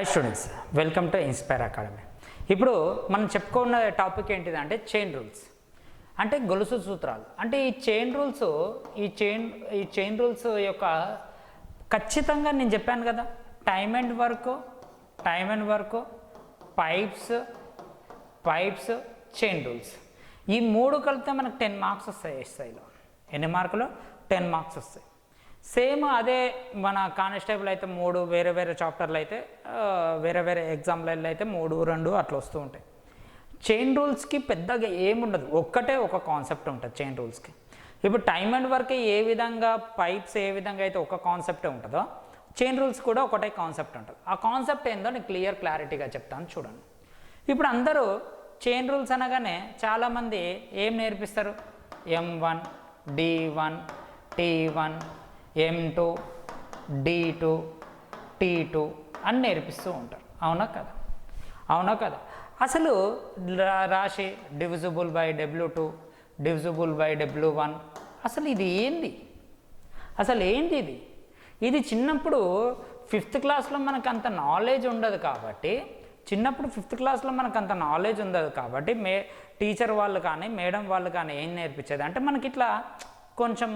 Hi students, welcome to inspire academy. ఇప్పుడు మనం చెప్పుకున్న టాపిక్ ఏంటిదంటే చైన్ రూల్స్, అంటే గొలుసు సూత్రాలు. అంటే ఈ చైన్ రూల్స్ యొక్క ఖచ్చితంగా నేను చెప్పాను కదా, time and work, pipes, chain rules, ఈ మూడు కలిపితే మనకు 10 మార్క్స్ వస్తాయి. ఎస్ఐలో ఎన్ని మార్కులు? 10 మార్క్స్ వస్తాయి. సేమ్ అదే మన కానిస్టేబుల్ అయితే 3 వేరే చాప్టర్లు అయితే వేరే ఎగ్జామ్లలో అయితే 3, 2 అట్లా వస్తూ ఉంటాయి. చైన్ రూల్స్కి పెద్దగా ఏముండదు, ఒక కాన్సెప్ట్ ఉంటుంది చైన్ రూల్స్కి. ఇప్పుడు టైమ్ అండ్ వర్క్ ఏ విధంగా, పైప్స్ ఏ విధంగా అయితే ఒక కాన్సెప్టే ఉంటుందో, చైన్ రూల్స్ కూడా ఒకటే కాన్సెప్ట్ ఉంటుంది. ఆ కాన్సెప్ట్ ఏందో నేను క్లారిటీగా చెప్తాను చూడండి. ఇప్పుడు అందరూ చైన్ రూల్స్ అనగానే చాలామంది ఏం నేర్పిస్తారు? M1, D1, T1, M2, D2, T2 అని నేర్పిస్తూ ఉంటారు. అవునా కదా? అసలు రాశి divisible by W2, divisible by W1, అసలు ఇది ఏంది? ఇది చిన్నప్పుడు 5th క్లాస్లో మనకు అంత నాలెడ్జ్ ఉండదు కాబట్టి, టీచర్ వాళ్ళు కానీ మేడం వాళ్ళు కానీ ఏం నేర్పించేది అంటే మనకి ఇట్లా కొంచెం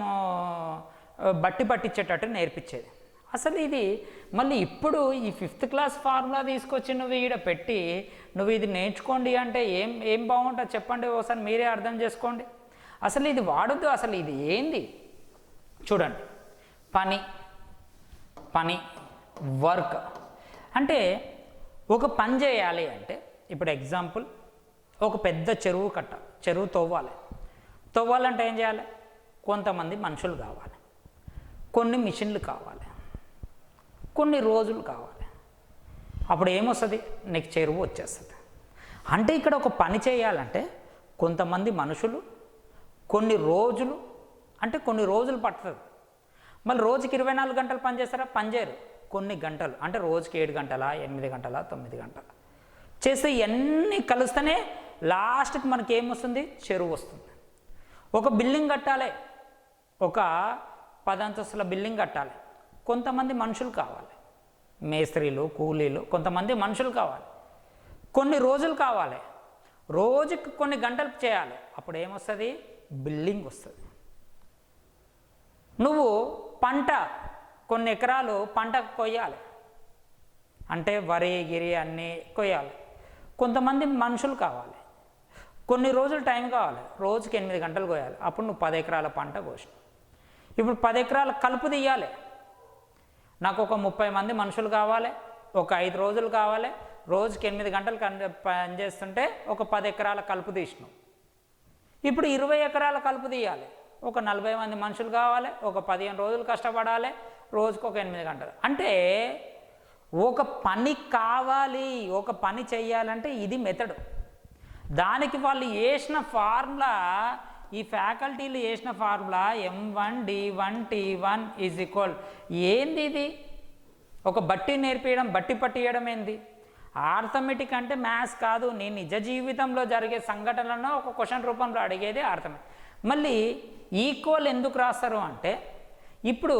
పట్టించేటట్టు నేర్పించేది. అసలు ఇది మళ్ళీ ఇప్పుడు ఈ 5th క్లాస్ ఫార్ములా తీసుకొచ్చి నువ్వు ఈడ పెట్టి నువ్వు ఇది నేర్చుకోండి అంటే ఏం బాగుంటుంది చెప్పండి, ఒకసారి మీరే అర్థం చేసుకోండి. అసలు ఇది వాడద్దు. అసలు ఇది ఏంది చూడండి. పని వర్క్ అంటే ఒక పని చేయాలి అంటే, ఇప్పుడు ఎగ్జాంపుల్ ఒక పెద్ద చెరువు తవ్వాలంటే ఏం చేయాలి? కొంతమంది మనుషులు కావాలి, కొన్ని మిషన్లు కావాలి, కొన్ని రోజులు కావాలి. అప్పుడు ఏమొస్తుంది? నీకు చెరువు వచ్చేస్తుంది. అంటే ఇక్కడ ఒక పని చేయాలంటే కొంతమంది మనుషులు, కొన్ని రోజులు, అంటే కొన్ని రోజులు పడుతుంది. మళ్ళీ రోజుకి 24 గంటలు పని చేస్తారా? పని చేయరు. కొన్ని గంటలు, అంటే రోజుకి 7 గంటలా, 8 గంటలా, 9 గంటల చేస్తే ఇవన్నీ కలుస్తేనే లాస్ట్కి మనకి ఏమొస్తుంది? చెరువు వస్తుంది. ఒక బిల్డింగ్ కట్టాలి, ఒక 10 అంతస్తుల బిల్డింగ్ కట్టాలి, కొంతమంది మనుషులు కావాలి, మేస్త్రీలు, కూలీలు, కొంతమంది మనుషులు కావాలి, కొన్ని రోజులు కావాలి, రోజుకి కొన్ని గంటలు చేయాలి. అప్పుడు ఏమొస్తుంది? బిల్డింగ్ వస్తుంది. నువ్వు కొన్ని ఎకరాలు పంట కొయ్యాలి అంటే వరి గిరి అన్నీ కొయ్యాలి, కొంతమంది మనుషులు కావాలి, కొన్ని రోజులు టైం కావాలి, రోజుకి 8 గంటలు కోయాలి. అప్పుడు నువ్వు 10 ఎకరాల పంట కోసినావు. ఇప్పుడు 10 ఎకరాల కలుపు తీయాలి, నాకు ఒక 30 మంది మనుషులు కావాలి, ఒక 5 రోజులు కావాలి, రోజుకి 8 గంటలు పని చేస్తుంటే ఒక 10 ఎకరాల కలుపు తీసినావు. ఇప్పుడు 20 ఎకరాల కలుపు తీయాలి, ఒక 40 మంది మనుషులు కావాలి, ఒక 15 రోజులు కష్టపడాలి, రోజుకు ఒక 8 గంటలు. అంటే ఒక పని కావాలి, ఒక పని చెయ్యాలంటే ఇది మెథడ్. దానికి వాళ్ళు వేసిన ఫార్ములా, ఈ ఫ్యాకల్టీలు వేసిన formula M1, D1, T1 is equal. ఏంది ఇది? ఒక బట్టి పట్టియడం ఏంది? ఆర్థమెటిక్ అంటే మ్యాథ్స్ కాదు, నీ నిజ జీవితంలో జరిగే సంఘటనలను ఒక క్వశ్చన్ రూపంలో అడిగేది ఆర్థమెటిక్. మళ్ళీ ఈక్వల్ ఎందుకు రాస్తారు అంటే, ఇప్పుడు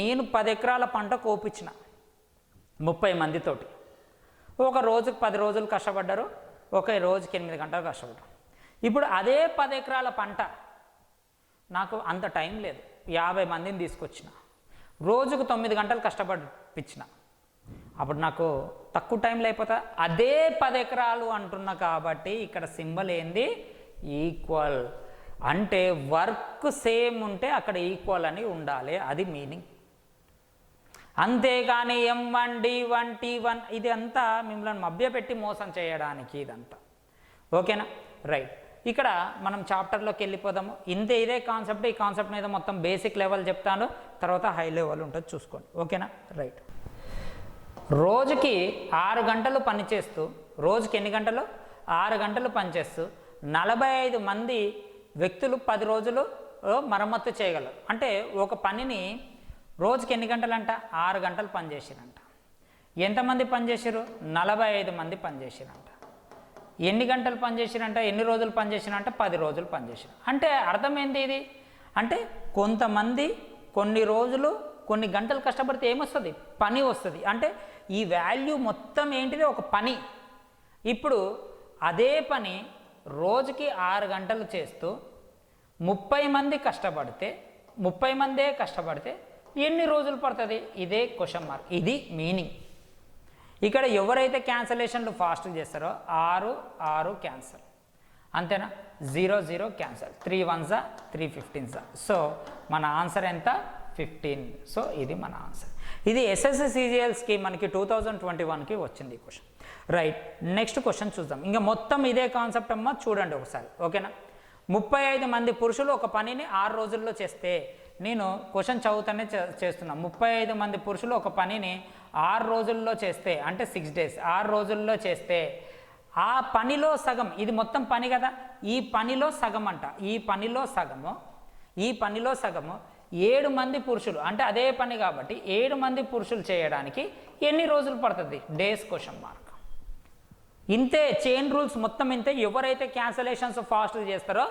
నేను 10 ఎకరాల పంట కోపించిన 30 మందితోటి, ఒక రోజుకి 10 రోజులు కష్టపడ్డారు, ఒక రోజుకి 8 గంటలు కష్టపడ్డారు. ఇప్పుడు అదే 10 ఎకరాల పంట నాకు అంత టైం లేదు, 50 మందిని తీసుకొచ్చిన, రోజుకు 9 గంటలు కష్టపడిపించిన, అప్పుడు నాకు తక్కువ టైంలో అయిపోతా. అదే 10 ఎకరాలు అంటున్నా కాబట్టి ఇక్కడ సింబల్ ఏంది? ఈక్వల్. అంటే వర్క్ సేమ్ ఉంటే అక్కడ ఈక్వల్ అని ఉండాలి, అది మీనింగ్. అంతేగాని M1, D1, T1 ఇది అంతా మిమ్మల్ని మభ్యపెట్టి మోసం చేయడానికి ఇదంతా. ఓకేనా? రైట్. ఇక్కడ మనం చాప్టర్లోకి వెళ్ళిపోదాము. ఇదే కాన్సెప్ట్. ఈ కాన్సెప్ట్ మీద మొత్తం బేసిక్ లెవెల్ చెప్తాను, తర్వాత హై లెవెల్ ఉంటుంది, చూసుకోండి. ఓకేనా? రైట్. రోజుకి 6 గంటలు పనిచేస్తూ, రోజుకి ఎన్ని గంటలు? 6 గంటలు పనిచేస్తూ 45 మంది వ్యక్తులు 10 రోజులు మరమ్మతు చేయగలరు. అంటే ఒక పనిని రోజుకి ఎన్ని గంటలంట? 6 గంటలు పనిచేసిరంట. ఎంతమంది పనిచేసారు? 45 మంది పనిచేసిరంట. ఎన్ని గంటలు పనిచేసిరంట? ఎన్ని రోజులు పనిచేసిరంట? 10 రోజులు పనిచేసారు. అంటే అర్థమైంది ఇది? అంటే కొంతమంది కొన్ని రోజులు కొన్ని గంటలు కష్టపడితే ఏమొస్తుంది? పని వస్తుంది. అంటే ఈ వాల్యూ మొత్తం ఏంటిది ఒక పని. ఇప్పుడు అదే పని రోజుకి 6 గంటలు చేస్తూ 30 మంది కష్టపడితే 30 మందే కష్టపడితే ఎన్ని రోజులు పడుతుంది? ఇదే క్వశ్చన్ మార్క్, ఇది మీనింగ్. ఇక్కడ ఎవరైతే క్యాన్సలేషన్లు ఫాస్ట్ చేస్తారో 6 6 క్యాన్సల్, అంతేనా? 0 0 క్యాన్సల్, 3 1s 3 15s. సో మన ఆన్సర్ ఎంత? 15. సో ఇది మన ఆన్సర్. ఇది ఎస్ఎస్సి సిజిఎల్స్కి మనకి 2021కి వచ్చింది ఈ క్వశ్చన్. రైట్, నెక్స్ట్ క్వశ్చన్ చూద్దాం. ఇంకా మొత్తం ఇదే కాన్సెప్ట్ అమ్మ, చూడండి ఒకసారి, ఓకేనా? 35 మంది పురుషులు ఒక పనిని 6 రోజుల్లో చేస్తే, నేను క్వశ్చన్ చదువుతానే చేస్తున్నా. 35 మంది పురుషులు ఒక పనిని 6 రోజుల్లో చేస్తే, అంటే 6 days, 6 రోజుల్లో చేస్తే ఆ పనిలో సగం, ఇది మొత్తం పని కదా, ఈ పనిలో సగం అంట, ఈ పనిలో సగము 7 మంది పురుషులు, అంటే అదే పని కాబట్టి 7 మంది పురుషులు చేయడానికి ఎన్ని రోజులు పడుతుంది? Days question mark. ఇంతే చైన్ రూల్స్ మొత్తం ఇంతే. ఎవరైతే క్యాన్సలేషన్స్ ఫాస్ట్ చేస్తారో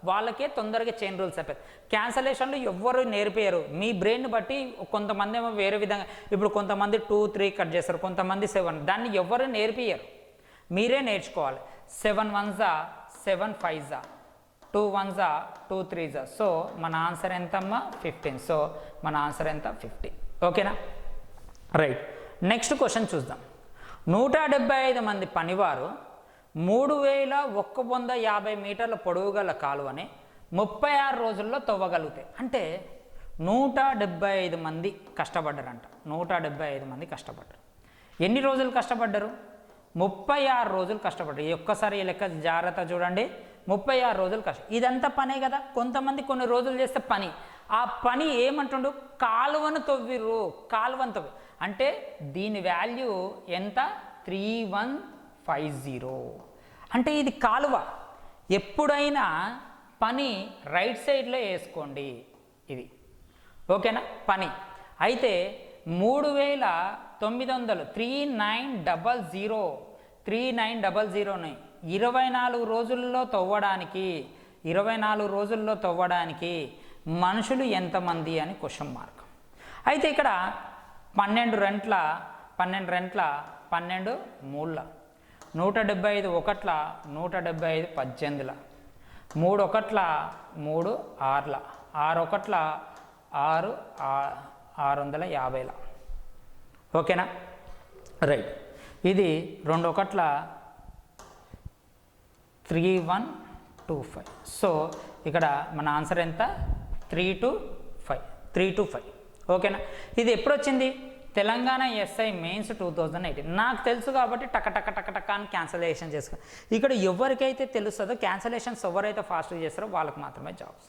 వాళ్ళకే తొందరగా చైన్ రూల్స్ అయిపోతాయి. క్యాన్సలేషన్లు ఎవ్వరు నేర్పారు, మీ బ్రెయిన్ బట్టి. కొంతమంది ఏమో వేరే విధంగా, ఇప్పుడు కొంతమంది 2 3 కట్ చేస్తారు, కొంతమంది 7, దాన్ని ఎవ్వరు నేర్పియరు, మీరే నేర్చుకోవాలి. 7 1s 7 5s 2 1s 2 3s. So మన ఆన్సర్ ఎంతమ్మా? 15. సో మన ఆన్సర్ ఎంత? 15. ఓకేనా? రైట్, నెక్స్ట్ క్వశ్చన్ చూద్దాం. 175 మంది పనివారు 3150 మీటర్ల పొడవు గల కాలువని 36 రోజుల్లో తవ్వగలుగుతాయి. అంటే 175 మంది కష్టపడ్డారంట. 175 మంది కష్టపడ్డారు. ఎన్ని రోజులు కష్టపడ్డారు? 36 రోజులు కష్టపడ్డారు. ఒక్కసారి ఈ లెక్క జాగ్రత్త చూడండి. 36 రోజులు కష్టం. ఇదంతా పనే కదా. కొంతమంది కొన్ని రోజులు చేస్తే పని, ఆ పని ఏమంటుండు? కాలువను తవ్విరు, కాలువను తవ్వి. అంటే దీని వాల్యూ ఎంత? 3150. అంటే ఇది కాలువ. ఎప్పుడైనా పని రైట్ సైడ్లో వేసుకోండి, ఇది ఓకేనా? పని అయితే 3900 3900ని 24 రోజుల్లో తవ్వడానికి మనుషులు ఎంతమంది అని క్వశ్చన్ మార్క్. అయితే ఇక్కడ 12 రెంట్ల 12 మూళ్ళ 175 ఒకట్ల 175 18ల 3 ఒకట్ల 3 6ల 6 ఒకట్ల 6 650ల. ఓకేనా? రైట్, ఇది 2 ఒకట్ల 3125. సో ఇక్కడ మన ఆన్సర్ ఎంత? 3 to 5. ఓకేనా? ఇది ఎప్పుడు వచ్చింది? Telangana SI mains 2018. నాకు తెలుసు కాబట్టి టక అని క్యాన్సలేషన్ చేసుకో. ఇక్కడ ఎవరికైతే తెలుస్తుందో క్యాన్సలేషన్స్ ఎవరైతే ఫాస్ట్గా చేస్తారో వాళ్ళకి మాత్రమే జాబ్స్.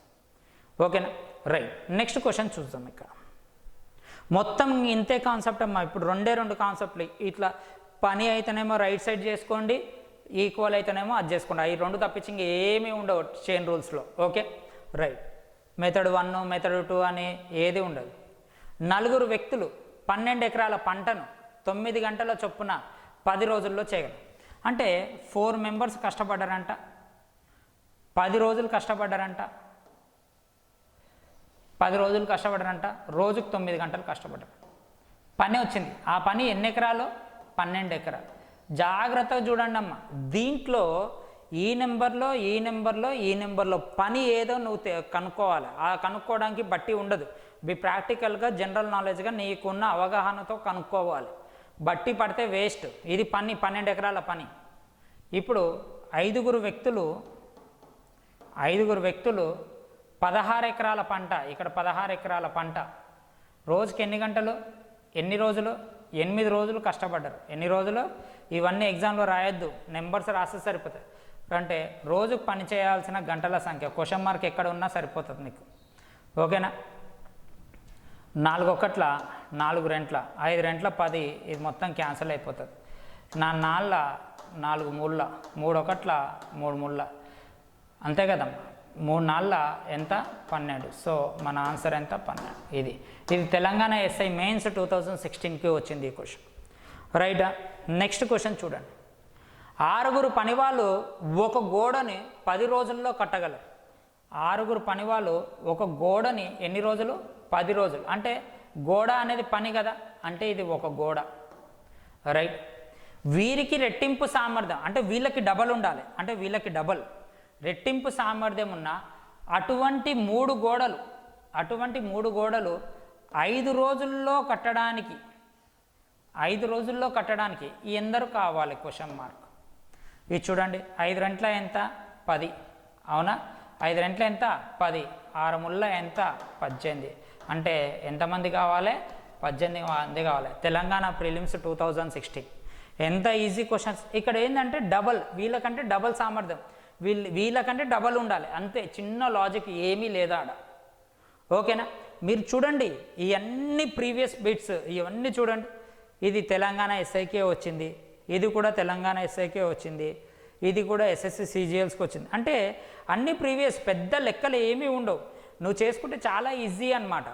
ఓకేనా? రైట్, నెక్స్ట్ క్వశ్చన్ చూద్దాం. ఇక్కడ మొత్తం ఇంతే కాన్సెప్ట్ అమ్మా. ఇప్పుడు 2 కాన్సెప్ట్లు. ఇట్లా పని అయితేనేమో రైట్ సైడ్ చేసుకోండి, ఈక్వల్ అయితేనేమో అది చేసుకోండి. ఈ 2 తప్పించి ఏమీ ఉండవు చైన్ రూల్స్లో. Okay, right. మెథడ్ 1 మెథడ్ 2 అని ఏది ఉండదు. 4 వ్యక్తులు 12 ఎకరాల పంటను 9 గంటల చొప్పున 10 రోజుల్లో చేయగలరు. అంటే 4 మెంబర్స్ కష్టపడ్డారంట, 10 రోజులు కష్టపడ్డారంట, 10 రోజులు కష్టపడ్డారంట, రోజుకు 9 గంటలు కష్టపడ్డారు. పని వచ్చింది. ఆ పని ఎన్ని ఎకరాలు? 12 ఎకరాలు. జాగ్రత్తగా చూడండి అమ్మ. దీంట్లో ఈ నెంబర్లో పని ఏదో నువ్వు కనుక్కోవాలి. ఆ కనుక్కోవడానికి బట్టి ఉండదు. ప్రాక్టికల్గా జనరల్ నాలెడ్జ్గా నీకున్న అవగాహనతో కనుక్కోవాలి. బట్టి పడితే వేస్ట్. ఇది 12 ఎకరాల పని. ఇప్పుడు 5 వ్యక్తులు 16 ఎకరాల పంట. ఇక్కడ 16 ఎకరాల పంట. రోజుకి ఎన్ని గంటలు? ఎన్ని రోజులు? 8 రోజులు కష్టపడ్డారు. ఎన్ని రోజులు? ఇవన్నీ ఎగ్జామ్లో రాయొద్దు, నెంబర్స్ రాస్తే సరిపోతాయి. అంటే రోజుకు పని చేయాల్సిన గంటల సంఖ్య క్వశ్చన్ మార్క్ ఎక్కడ ఉన్నా సరిపోతుంది నీకు. ఓకేనా? 4 ఒకట్ల 4 రెంట్ల 5 రెంట్ల 10. ఇది మొత్తం క్యాన్సిల్ అయిపోతుంది. 4 4 మూళ్ళ 3 ఒకట్ల 3 ముళ్ళ, అంతే కదమ్మా. 3 4 ఎంత? 12. సో మన ఆన్సర్ ఎంత? 12. ఇది తెలంగాణ ఎస్ఐ మెయిన్స్ 2016కి వచ్చింది ఈ క్వశ్చన్. రైటా? నెక్స్ట్ క్వశ్చన్ చూడండి. 6 పనివాళ్ళు ఒక గోడని 10 రోజుల్లో కట్టగలరు. 6 పనివాళ్ళు ఒక గోడని ఎన్ని రోజులు? 10 రోజులు. అంటే గోడ అనేది పని కదా, అంటే ఇది ఒక గోడ. రైట్. వీరికి రెట్టింపు సామర్థ్యం అంటే వీళ్ళకి డబల్ ఉండాలి, అంటే వీళ్ళకి డబల్ రెట్టింపు సామర్థ్యం ఉన్న అటువంటి మూడు గోడలు 5 రోజుల్లో కట్టడానికి ఎందరు కావాలి క్వశ్చన్ మార్క్. ఇది చూడండి, 5 రెంట్ల ఎంత 10, అవునా? 5 రెంట్ల ఎంత 10, 6 ముళ్ళ ఎంత 18, అంటే ఎంతమంది కావాలి? 18 మంది కావాలి. తెలంగాణ ప్రిలిమ్స్ 2016. ఎంత ఈజీ క్వశ్చన్స్. ఇక్కడ ఏంటంటే డబల్, వీళ్ళకంటే డబల్ సామర్థ్యం, వీళ్ళకంటే డబల్ ఉండాలి, అంతే. చిన్న లాజిక్ ఏమీ లేదా ఆడ. ఓకేనా? మీరు చూడండి ఇవన్నీ ప్రీవియస్ బిట్స్ ఇవన్నీ చూడండి. ఇది తెలంగాణ ఎస్ఐకే వచ్చింది, ఇది కూడా తెలంగాణ ఎస్ఐకే వచ్చింది, ఇది కూడా ఎస్ఎస్సి సిజిఎల్స్కి వచ్చింది. అంటే అన్ని ప్రీవియస్, పెద్ద లెక్కలు ఏమీ ఉండవు, నువ్వు చేసుకుంటే చాలా ఈజీ అన్నమాట.